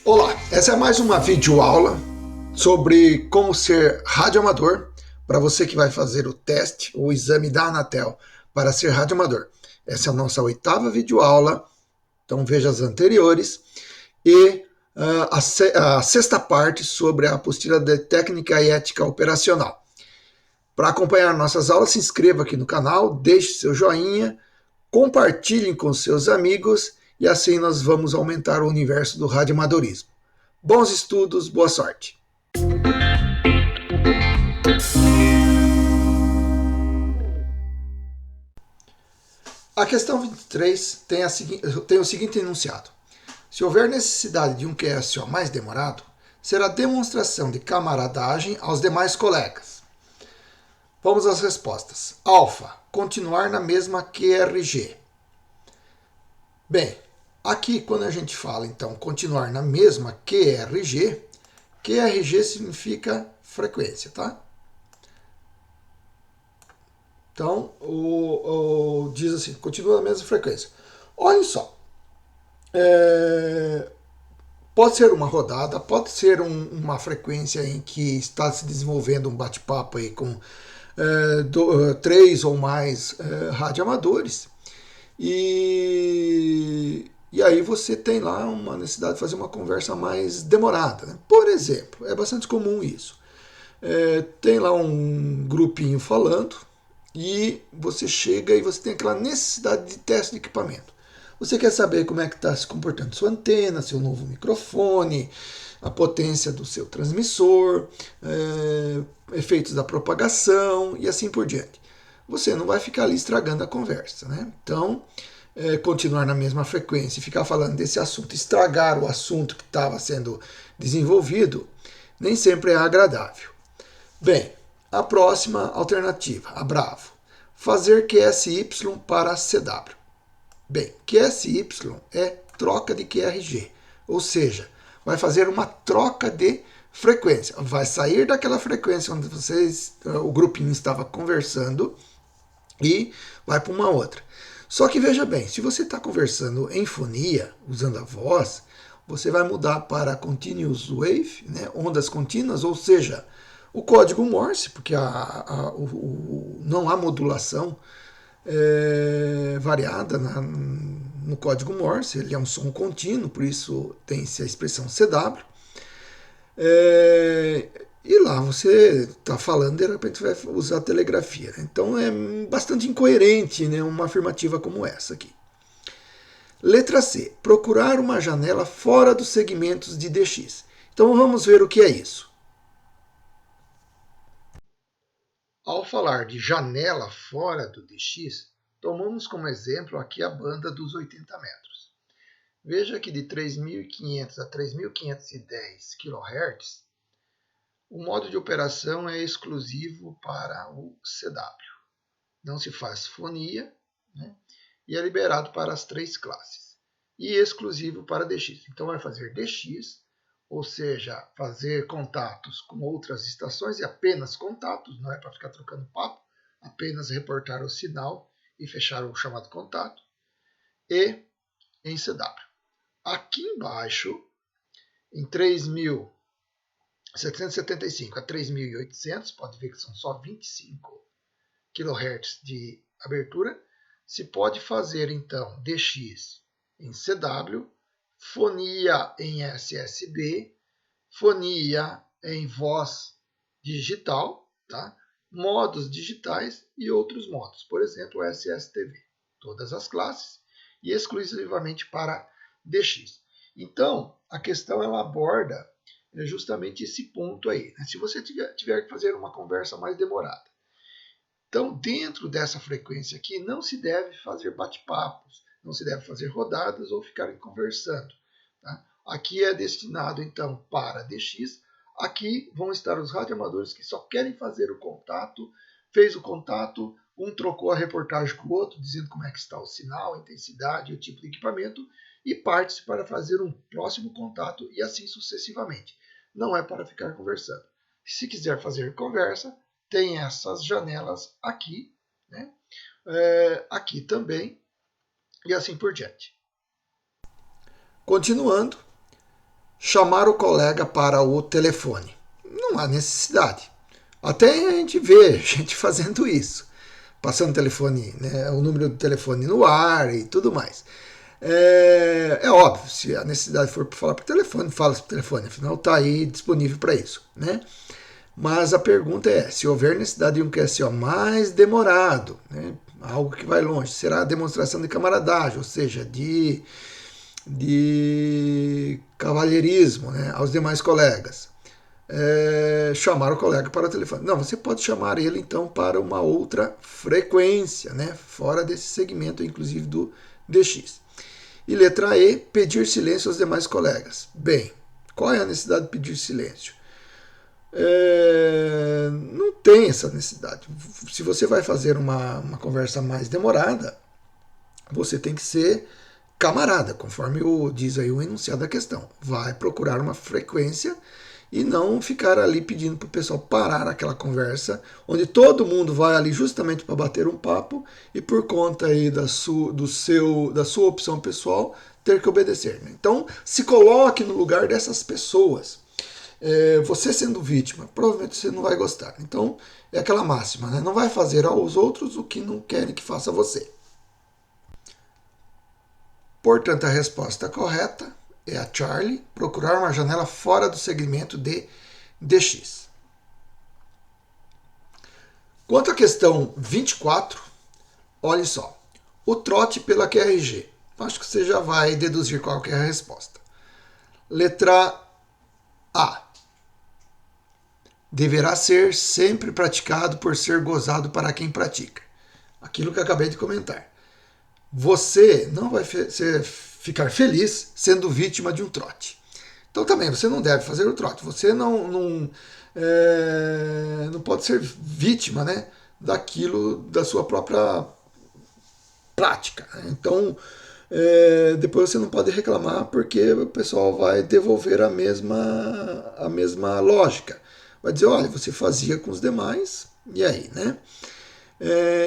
Olá, essa é mais uma videoaula sobre como ser radioamador para você que vai fazer o teste, o exame da Anatel para ser radioamador. Essa é a nossa 8ª videoaula, então veja as anteriores, e a 6ª parte sobre a apostila de técnica e ética operacional. Para acompanhar nossas aulas, se inscreva aqui no canal, deixe seu joinha, compartilhem com seus amigos e assim nós vamos aumentar o universo do radioamadorismo. Bons estudos, boa sorte! A questão 23 tem o seguinte enunciado. Se houver necessidade de um QSO mais demorado, será demonstração de camaradagem aos demais colegas. Vamos às respostas. Alfa, continuar na mesma QRG. Bem, aqui quando a gente fala então continuar na mesma QRG, QRG significa frequência, tá? Então, diz assim, continua na mesma frequência. Olha só, pode ser uma rodada, pode ser uma frequência em que está se desenvolvendo um bate-papo aí com 3 ou mais radioamadores, e aí você tem lá uma necessidade de fazer uma conversa mais demorada. Né? Por exemplo, é bastante comum isso. Tem lá um grupinho falando, e você chega e você tem aquela necessidade de teste de equipamento. Você quer saber como é que está se comportando sua antena, seu novo microfone, a potência do seu transmissor, efeitos da propagação e assim por diante. Você não vai ficar ali estragando a conversa, né? Então, continuar na mesma frequência e ficar falando desse assunto, estragar o assunto que estava sendo desenvolvido, nem sempre é agradável. Bem, a próxima alternativa, a Bravo, fazer QSY para CW. Bem, QSY é troca de QRG, ou seja, vai fazer uma troca de frequência. Vai sair daquela frequência onde o grupinho estava conversando e vai para uma outra. Só que veja bem, se você está conversando em fonia, usando a voz, você vai mudar para Continuous Wave, né, ondas contínuas, ou seja, o código Morse, porque não há modulação variada no código Morse, ele é um som contínuo, por isso tem-se a expressão CW. E lá você está falando, de repente vai usar telegrafia. Né? Então é bastante incoerente, né, uma afirmativa como essa aqui. Letra C. Procurar uma janela fora dos segmentos de DX. Então vamos ver o que é isso. Ao falar de janela fora do DX, tomamos como exemplo aqui a banda dos 80 metros. Veja que de 3.500 a 3.510 kHz, o modo de operação é exclusivo para o CW. Não se faz fonia, né? E é liberado para as 3 classes. E exclusivo para DX. Então vai fazer DX, ou seja, fazer contatos com outras estações e apenas contatos, não é para ficar trocando papo, apenas reportar o sinal e fechar o chamado contato, e em CW. Aqui embaixo, em 3.775 a 3.800, pode ver que são só 25 kHz de abertura, se pode fazer então DX em CW, fonia em SSB, fonia em voz digital, tá? Modos digitais e outros modos, por exemplo, SSTV, todas as classes e exclusivamente para DX. Então, a questão ela aborda justamente esse ponto aí. Né? Se você tiver que fazer uma conversa mais demorada, então, dentro dessa frequência aqui, não se deve fazer bate-papos, não se deve fazer rodadas ou ficarem conversando. Tá? Aqui é destinado, então, para DX. Aqui vão estar os radioamadores que só querem fazer o contato, fez o contato, um trocou a reportagem com o outro, dizendo como é que está o sinal, a intensidade, o tipo de equipamento, e parte-se para fazer um próximo contato e assim sucessivamente. Não é para ficar conversando. Se quiser fazer conversa, tem essas janelas aqui, né? Aqui também, e assim por diante. Continuando, chamar o colega para o telefone. Não há necessidade. Até a gente vê gente fazendo isso, passando o telefone, né, o número do telefone no ar e tudo mais. É óbvio, se a necessidade for falar por telefone, fala por telefone, afinal está aí disponível para isso, né? Mas a pergunta é, se houver necessidade de um QSO mais demorado, né, algo que vai longe, será a demonstração de camaradagem, ou seja, de cavalheirismo, né, aos demais colegas. Chamar o colega para o telefone. Não, você pode chamar ele então para uma outra frequência, né, fora desse segmento, inclusive do DX. E letra E, pedir silêncio aos demais colegas. Bem, qual é a necessidade de pedir silêncio? Não tem essa necessidade. Se você vai fazer uma conversa mais demorada, você tem que ser camarada, conforme diz aí o enunciado da questão. Vai procurar uma frequência e não ficar ali pedindo para o pessoal parar aquela conversa, onde todo mundo vai ali justamente para bater um papo e por conta aí da sua opção pessoal ter que obedecer. Né? Então, se coloque no lugar dessas pessoas. Você sendo vítima, provavelmente você não vai gostar. Então, é aquela máxima, né? Não vai fazer aos outros o que não querem que faça a você. Portanto, a resposta correta é a Charlie, procurar uma janela fora do segmento de DX. Quanto à questão 24, olhe só. O trote pela QRG. Acho que você já vai deduzir qual que é a resposta. Letra A. Deverá ser sempre praticado por ser gozado para quem pratica. Aquilo que eu acabei de comentar. Você não vai ficar feliz sendo vítima de um trote. Então também você não deve fazer o trote. Você não pode ser vítima, né, daquilo, da sua própria prática. Então depois você não pode reclamar porque o pessoal vai devolver a mesma lógica. Vai dizer, olha, você fazia com os demais, e aí, né?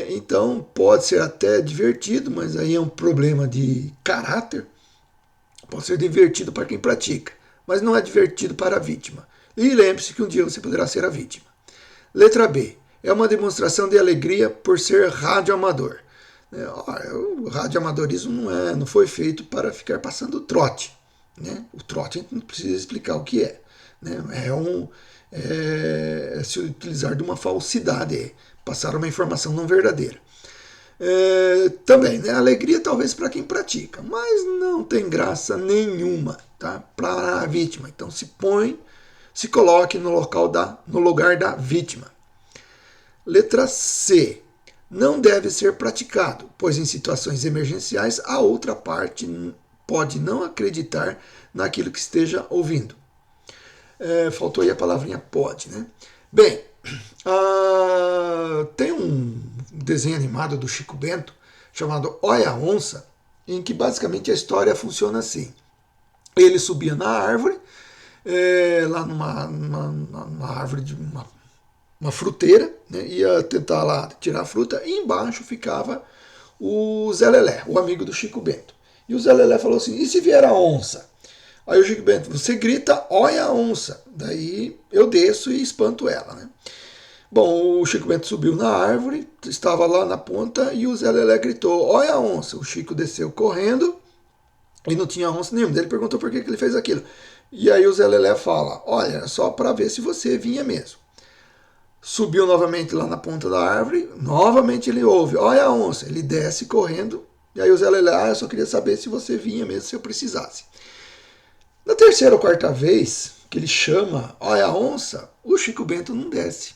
Então pode ser até divertido, mas aí é um problema de caráter. Pode ser divertido para quem pratica, mas não é divertido para a vítima. E lembre-se que um dia você poderá ser a vítima. Letra B. É uma demonstração de alegria por ser radioamador. O radioamadorismo não foi feito para ficar passando trote. Né? O trote a gente não precisa explicar o que é. Né? É se utilizar de uma falsidade, passar uma informação não verdadeira. Também, né? Alegria talvez para quem pratica, mas não tem graça nenhuma, tá? Para a vítima. Então se coloque no lugar da vítima. Letra C. Não deve ser praticado, pois em situações emergenciais a outra parte pode não acreditar naquilo que esteja ouvindo. Faltou aí a palavrinha pode, né? Bem, tem um desenho animado do Chico Bento chamado Olha a Onça, em que basicamente a história funciona assim. Ele subia na árvore, lá numa árvore de uma fruteira, né, ia tentar lá tirar a fruta, e embaixo ficava o Zé Lelé, o amigo do Chico Bento. E o Zé Lelé falou assim, e se vier a onça? Aí o Chico Bento, você grita, olha a onça. Daí eu desço e espanto ela, né? Bom, o Chico Bento subiu na árvore, estava lá na ponta e o Zé Lelé gritou, olha a onça. O Chico desceu correndo e não tinha onça nenhuma. Ele perguntou por que ele fez aquilo. E aí o Zé Lelé fala, olha, era só para ver se você vinha mesmo. Subiu novamente lá na ponta da árvore, novamente ele ouve, olha a onça. Ele desce correndo e aí o Zé Lelé, eu só queria saber se você vinha mesmo, se eu precisasse. Na terceira ou quarta vez que ele chama, olha a onça, o Chico Bento não desce.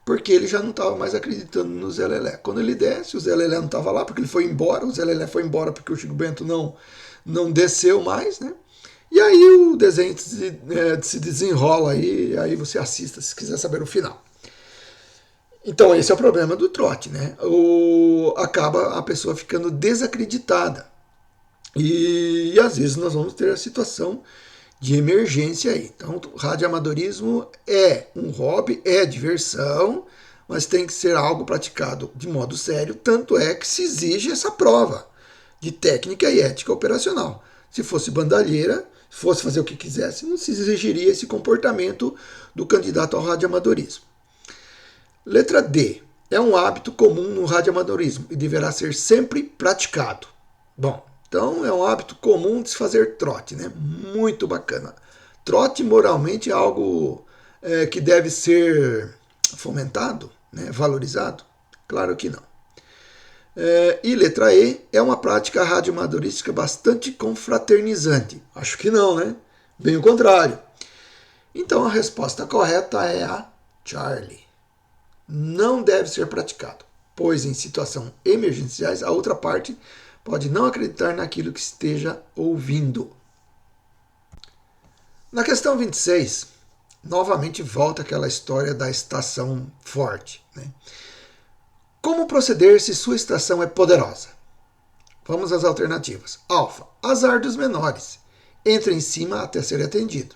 Porque ele já não estava mais acreditando no Zé Lelé. Quando ele desce, o Zé Lelé não estava lá, porque ele foi embora. O Zé Lelé foi embora porque o Chico Bento não desceu mais, né? E aí o desenho se desenrola aí você assista se quiser saber o final. Então esse é o problema do trote, né? Acaba a pessoa ficando desacreditada. E às vezes nós vamos ter a situação de emergência aí. Então, o radioamadorismo é um hobby, é diversão, mas tem que ser algo praticado de modo sério, tanto é que se exige essa prova de técnica e ética operacional. Se fosse bandalheira, fosse fazer o que quisesse, não se exigiria esse comportamento do candidato ao radioamadorismo. Letra D. É um hábito comum no radioamadorismo e deverá ser sempre praticado. Bom, então é um hábito comum de se fazer trote, né? Muito bacana. Trote moralmente é algo que deve ser fomentado, né? Valorizado? Claro que não. E letra E, é uma prática radioamadorística bastante confraternizante. Acho que não, né? Bem o contrário. Então a resposta correta é a Charlie. Não deve ser praticado, pois em situações emergenciais a outra parte pode não acreditar naquilo que esteja ouvindo. Na questão 26, novamente volta aquela história da estação forte, né? Como proceder se sua estação é poderosa? Vamos às alternativas. Alfa, azar dos menores. Entre em cima até ser atendido.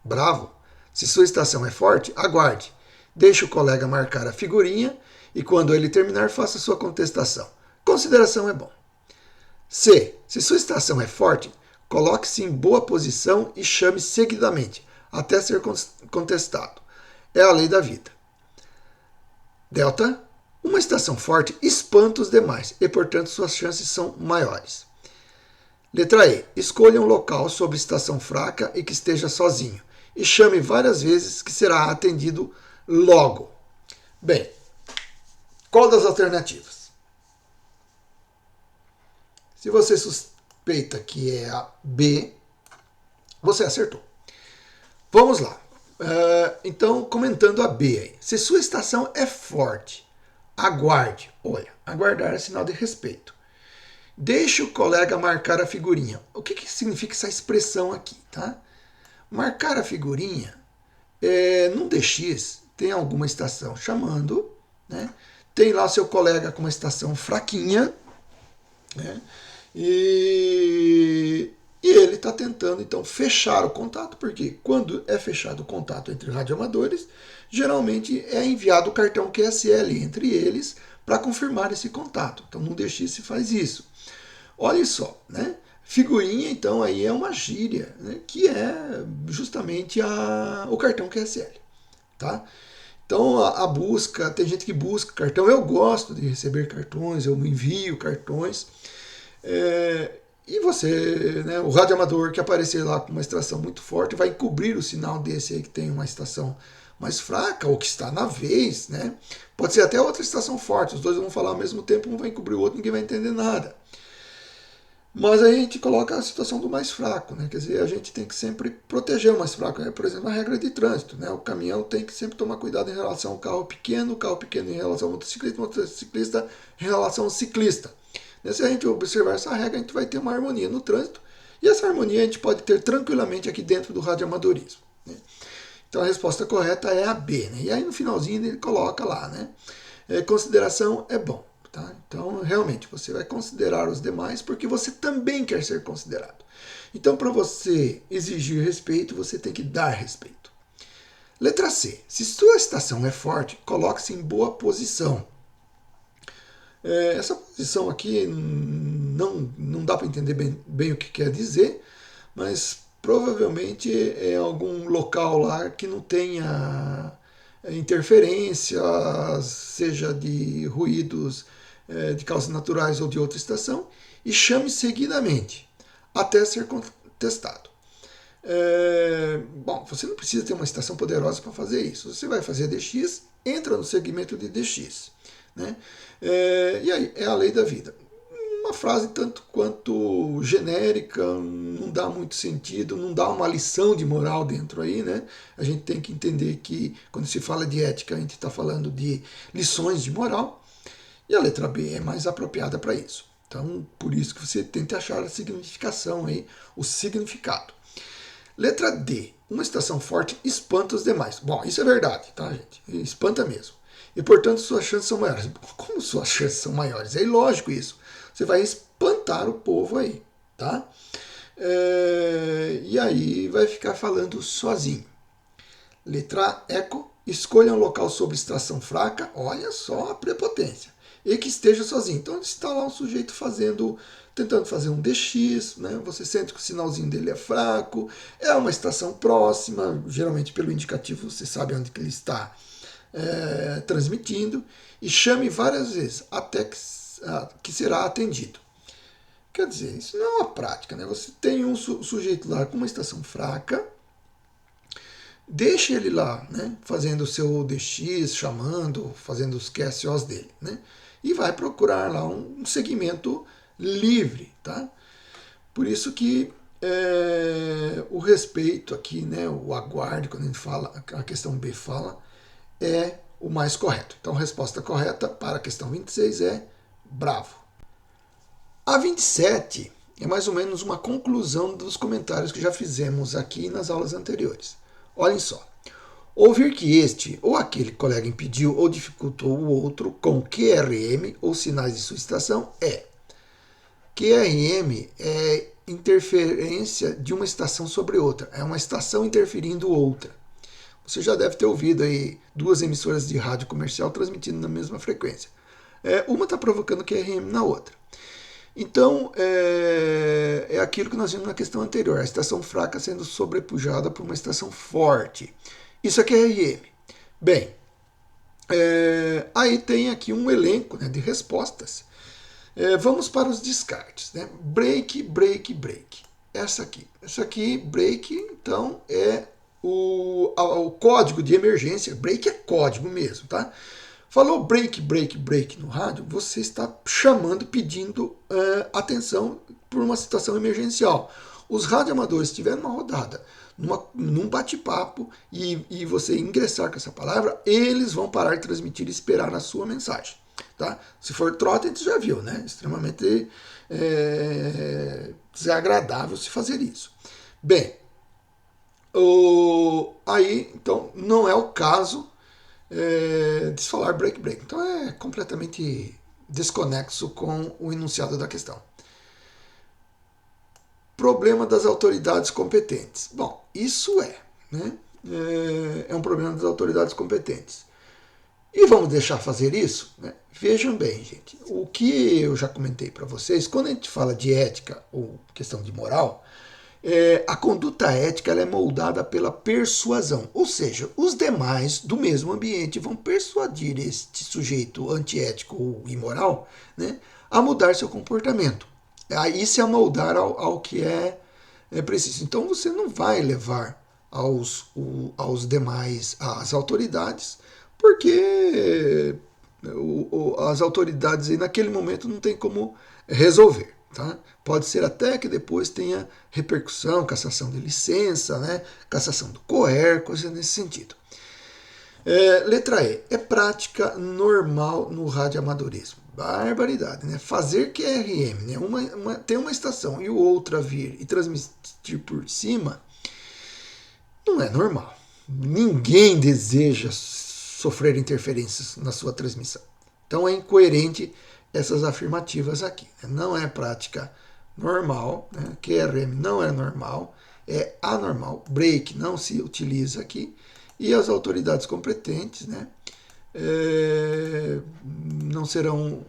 Bravo, se sua estação é forte, aguarde. Deixe o colega marcar a figurinha e quando ele terminar, faça sua contestação. Consideração é bom. C, se sua estação é forte, coloque-se em boa posição e chame seguidamente, até ser contestado. É a lei da vida. Delta, uma estação forte espanta os demais e, portanto, suas chances são maiores. Letra E. Escolha um local sobre estação fraca e que esteja sozinho. E chame várias vezes que será atendido logo. Bem, qual das alternativas? Se você suspeita que é a B, você acertou. Vamos lá. Então, comentando a B aí. Se sua estação é forte, aguarde. Olha, aguardar é sinal de respeito. Deixe o colega marcar a figurinha. O que significa essa expressão aqui, tá? Marcar a figurinha, num DX, tem alguma estação chamando, né? Tem lá seu colega com uma estação fraquinha, né? E ele está tentando, então, fechar o contato, porque quando é fechado o contato entre radioamadores, geralmente é enviado o cartão QSL entre eles para confirmar esse contato. Então, no DX se faz isso. Olha só, né? Figurinha, então, aí é uma gíria, né? Que é justamente o cartão QSL, tá? Então, a busca, tem gente que busca cartão, eu gosto de receber cartões, eu envio cartões, e você, né, o radioamador que aparecer lá com uma estação muito forte vai encobrir o sinal desse aí que tem uma estação mais fraca ou que está na vez, né? Pode ser até outra estação forte, os dois vão falar ao mesmo tempo, um vai encobrir o outro, ninguém vai entender nada. Mas aí a gente coloca a situação do mais fraco, né? Quer dizer, a gente tem que sempre proteger o mais fraco. Por exemplo, a regra de trânsito, né? O caminhão tem que sempre tomar cuidado em relação ao carro pequeno em relação ao motociclista em relação ao ciclista. Se a gente observar essa regra, a gente vai ter uma harmonia no trânsito, e essa harmonia a gente pode ter tranquilamente aqui dentro do radioamadorismo, né? Então a resposta correta é a B, né? E aí no finalzinho ele coloca lá, né? Consideração é bom. Tá? Então, realmente, você vai considerar os demais porque você também quer ser considerado. Então, para você exigir respeito, você tem que dar respeito. Letra C. Se sua estação é forte, coloque-se em boa posição. Essa posição aqui não dá para entender bem o que quer dizer, mas provavelmente é algum local lá que não tenha interferências, seja de ruídos de causas naturais ou de outra estação, e chame seguidamente, até ser contestado. Bom, você não precisa ter uma estação poderosa para fazer isso. Você vai fazer DX, entra no segmento de DX, né? E aí, é a lei da vida. Uma frase tanto quanto genérica, não dá muito sentido, não dá uma lição de moral dentro aí, né? A gente tem que entender que quando se fala de ética, a gente está falando de lições de moral, e a letra B é mais apropriada para isso. Então, por isso que você tenta achar a significação aí, o significado. Letra D. Uma estação forte espanta os demais. Bom, isso é verdade, tá, gente? Espanta mesmo. E, portanto, suas chances são maiores. Como suas chances são maiores? É ilógico isso. Você vai espantar o povo aí, tá? E aí vai ficar falando sozinho. Letra Eco. Escolha um local sob estação fraca. Olha só a prepotência. e que esteja sozinho. Então está lá um sujeito tentando fazer um DX, né? Você sente que o sinalzinho dele é fraco, é uma estação próxima, geralmente pelo indicativo você sabe onde que ele está transmitindo, e chame várias vezes até que será atendido. Quer dizer, isso não é uma prática, né? Você tem um sujeito lá com uma estação fraca, deixe ele lá, né, fazendo o seu DX, chamando, fazendo os QSOs dele, né, e vai procurar lá um segmento livre, tá? Por isso que o respeito aqui, né, o aguarde, quando a gente fala, a questão B fala, é o mais correto. Então a resposta correta para a questão 26 é bravo. A 27 é mais ou menos uma conclusão dos comentários que já fizemos aqui nas aulas anteriores. Olhem só. Ouvir que este ou aquele colega impediu ou dificultou o outro com QRM ou sinais de sua estação é. QRM é interferência de uma estação sobre outra. É uma estação interferindo outra. Você já deve ter ouvido aí 2 emissoras de rádio comercial transmitindo na mesma frequência. Uma está provocando QRM na outra. Então, é aquilo que nós vimos na questão anterior, a estação fraca sendo sobrepujada por uma estação forte. Isso é QRM. Bem, aí tem aqui um elenco, né, de respostas. Vamos para os descartes. Né? Break, break, break. Essa aqui, break, então, é o código de emergência. Break é código mesmo, tá? Falou break, break, break no rádio, você está chamando, pedindo atenção por uma situação emergencial. Os radioamadores tiveram uma rodada, num bate-papo, e você ingressar com essa palavra, eles vão parar de transmitir e esperar a sua mensagem. Tá? Se for trote, a gente já viu, né? Extremamente desagradável se fazer isso. Bem, aí, então, não é o caso de se falar break, break. Então é completamente desconexo com o enunciado da questão. Problema das autoridades competentes. Bom, isso né? É um problema das autoridades competentes. E vamos deixar fazer isso? Né? Vejam bem, gente, o que eu já comentei para vocês, quando a gente fala de ética ou questão de moral, a conduta ética ela é moldada pela persuasão, ou seja, os demais do mesmo ambiente vão persuadir este sujeito antiético ou imoral, né, a mudar seu comportamento, aí se amoldar ao que é preciso. Então você não vai levar aos demais, às autoridades, porque as autoridades aí, naquele momento não tem como resolver. Tá? Pode ser até que depois tenha repercussão, cassação de licença, né? Cassação do COER, coisa nesse sentido. Letra E. É prática normal no radioamadorismo. Barbaridade, né? Fazer QRM, né? Tem uma estação e o outra vir e transmitir por cima, não é normal. Ninguém deseja sofrer interferências na sua transmissão. Então é incoerente essas afirmativas aqui. Não é prática normal, né? QRM não é normal, é anormal. Break não se utiliza aqui. E as autoridades competentes, né, não serão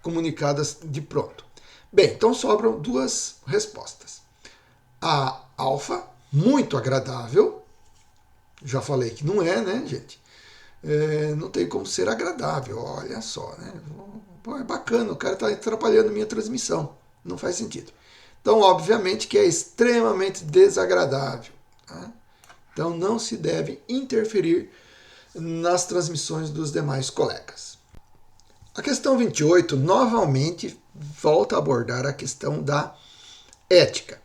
comunicadas de pronto. Bem, então sobram 2 respostas. A alfa, muito agradável. Já falei que não é, né, gente? Não tem como ser agradável, olha só, né? Pô, é bacana, o cara está atrapalhando minha transmissão, não faz sentido. Então, obviamente que é extremamente desagradável, tá? Então não se deve interferir nas transmissões dos demais colegas. A questão 28 novamente volta a abordar a questão da ética.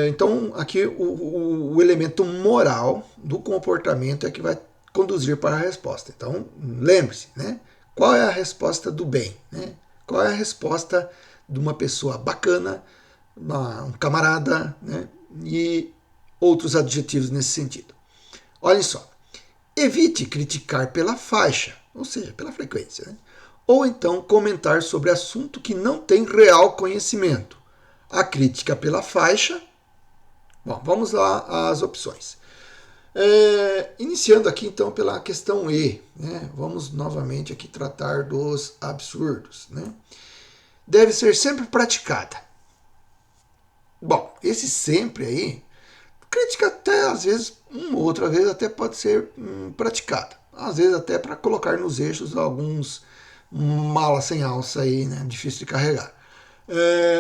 Então aqui o elemento moral do comportamento é que vai conduzir para a resposta. Então, lembre-se, né? Qual é a resposta do bem? Né? Qual é a resposta de uma pessoa bacana, um camarada, né? E outros adjetivos nesse sentido. Olhem só. Evite criticar pela faixa, ou seja, pela frequência, né? Ou então comentar sobre assunto que não tem real conhecimento. A crítica pela faixa. Bom, vamos lá às opções. Iniciando aqui então pela questão E, né? Vamos novamente aqui tratar dos absurdos, né? Deve ser sempre praticada. Bom, esse sempre aí, crítica até às vezes, uma ou outra vez até pode ser praticada. Às vezes até para colocar nos eixos alguns malas sem alça aí, né? Difícil de carregar.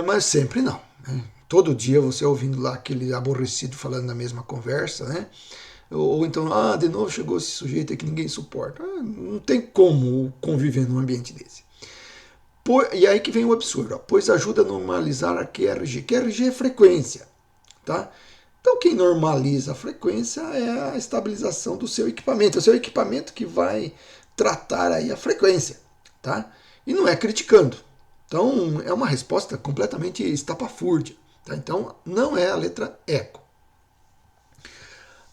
Mas sempre não, né? Todo dia você ouvindo lá aquele aborrecido falando na mesma conversa, né? Ou então, de novo chegou esse sujeito aí que ninguém suporta. Não tem como conviver num ambiente desse. E aí que vem o absurdo, ó, pois ajuda a normalizar a QRG. QRG é frequência, tá? Então quem normaliza a frequência é a estabilização do seu equipamento. É o seu equipamento que vai tratar aí a frequência, tá? E não é criticando. Então é uma resposta completamente estapafúrdia, tá? Então não é a letra eco.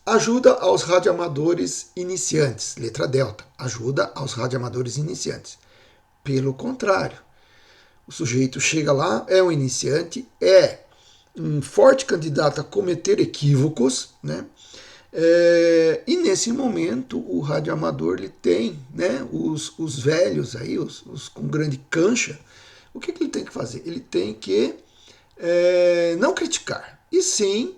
Ajuda aos radioamadores iniciantes, letra delta. Ajuda aos radioamadores iniciantes. Pelo contrário, o sujeito chega lá, é um iniciante, é um forte candidato a cometer equívocos, né? E nesse momento o radioamador ele tem, né, os velhos aí, os com grande cancha, o que ele tem que fazer? Ele tem que não criticar, e sim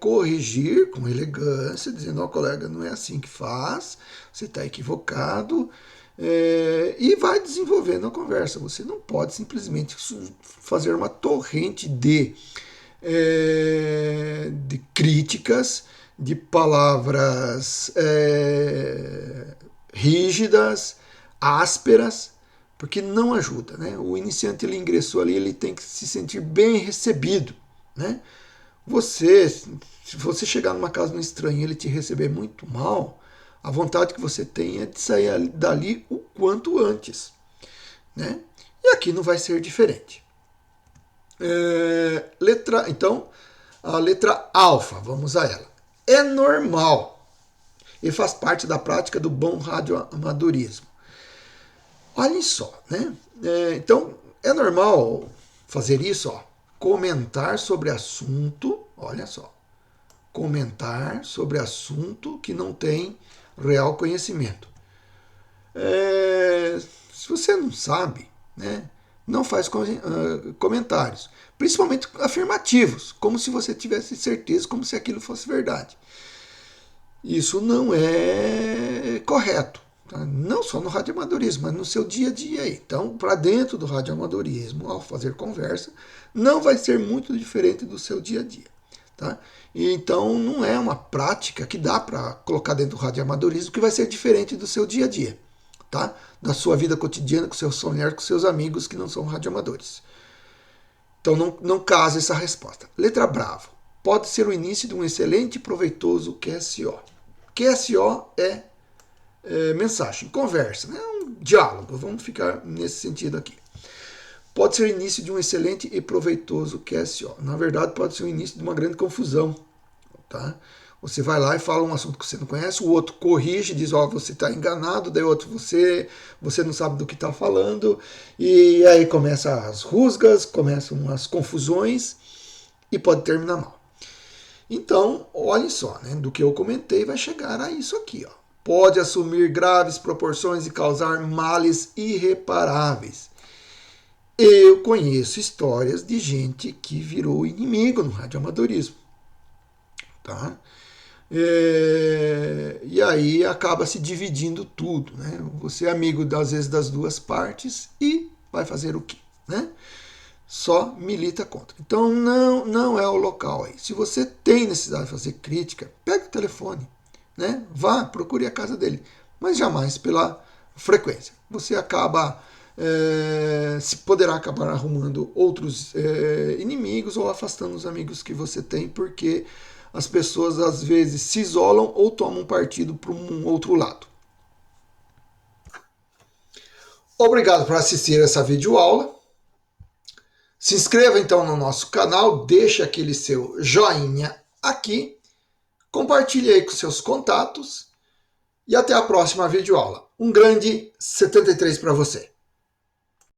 corrigir com elegância, dizendo, ó, colega, não é assim que faz, você está equivocado, e vai desenvolvendo a conversa. Você não pode simplesmente fazer uma torrente de críticas, de palavras rígidas, ásperas, porque não ajuda, né? O iniciante ele ingressou ali, ele tem que se sentir bem recebido, né? Se você chegar numa casa de um estranho e ele te receber muito mal, a vontade que você tem é de sair dali o quanto antes, né? E aqui não vai ser diferente. Então, a letra alfa, vamos a ela. É normal e faz parte da prática do bom radioamadorismo. Olhem só, né? Então, é normal fazer isso, ó. Comentar sobre assunto, olha só. Comentar sobre assunto que não tem real conhecimento. Se você não sabe, né, não faz comentários, principalmente afirmativos, como se você tivesse certeza, como se aquilo fosse verdade. Isso não é correto, tá? Não só no radioamadorismo, mas no seu dia a dia. Então, para dentro do radioamadorismo, ao fazer conversa, não vai ser muito diferente do seu dia a dia. Tá? Então, não é uma prática que dá para colocar dentro do radioamadorismo que vai ser diferente do seu dia a dia, tá? Da sua vida cotidiana, com seus familiares, com seus amigos que não são radioamadores. Então, não casa essa resposta. Letra bravo. Pode ser o início de um excelente e proveitoso QSO. QSO é mensagem, conversa, né? Um diálogo. Vamos ficar nesse sentido aqui. Pode ser o início de um excelente e proveitoso QSO. Na verdade, pode ser o início de uma grande confusão. Tá? Você vai lá e fala um assunto que você não conhece, o outro corrige, diz, ó, você está enganado, daí outro, você não sabe do que está falando, e aí começam as rusgas, começam as confusões, e pode terminar mal. Então, olhem só, né, do que eu comentei vai chegar a isso aqui. Ó. Pode assumir graves proporções e causar males irreparáveis. Eu conheço histórias de gente que virou inimigo no radioamadorismo. Tá? E aí acaba se dividindo tudo. Né? Você é amigo, às vezes, das duas partes e vai fazer o quê? Né? Só milita contra. Então não é o local aí. Se você tem necessidade de fazer crítica, pega o telefone. Né? Vá, procure a casa dele. Mas jamais pela frequência. Você poderá acabar arrumando outros inimigos ou afastando os amigos que você tem, porque as pessoas às vezes se isolam ou tomam partido para um outro lado. Obrigado por assistir essa videoaula. Se inscreva então no nosso canal, deixe aquele seu joinha aqui, compartilhe aí com seus contatos e até a próxima videoaula. Um grande 73 para você.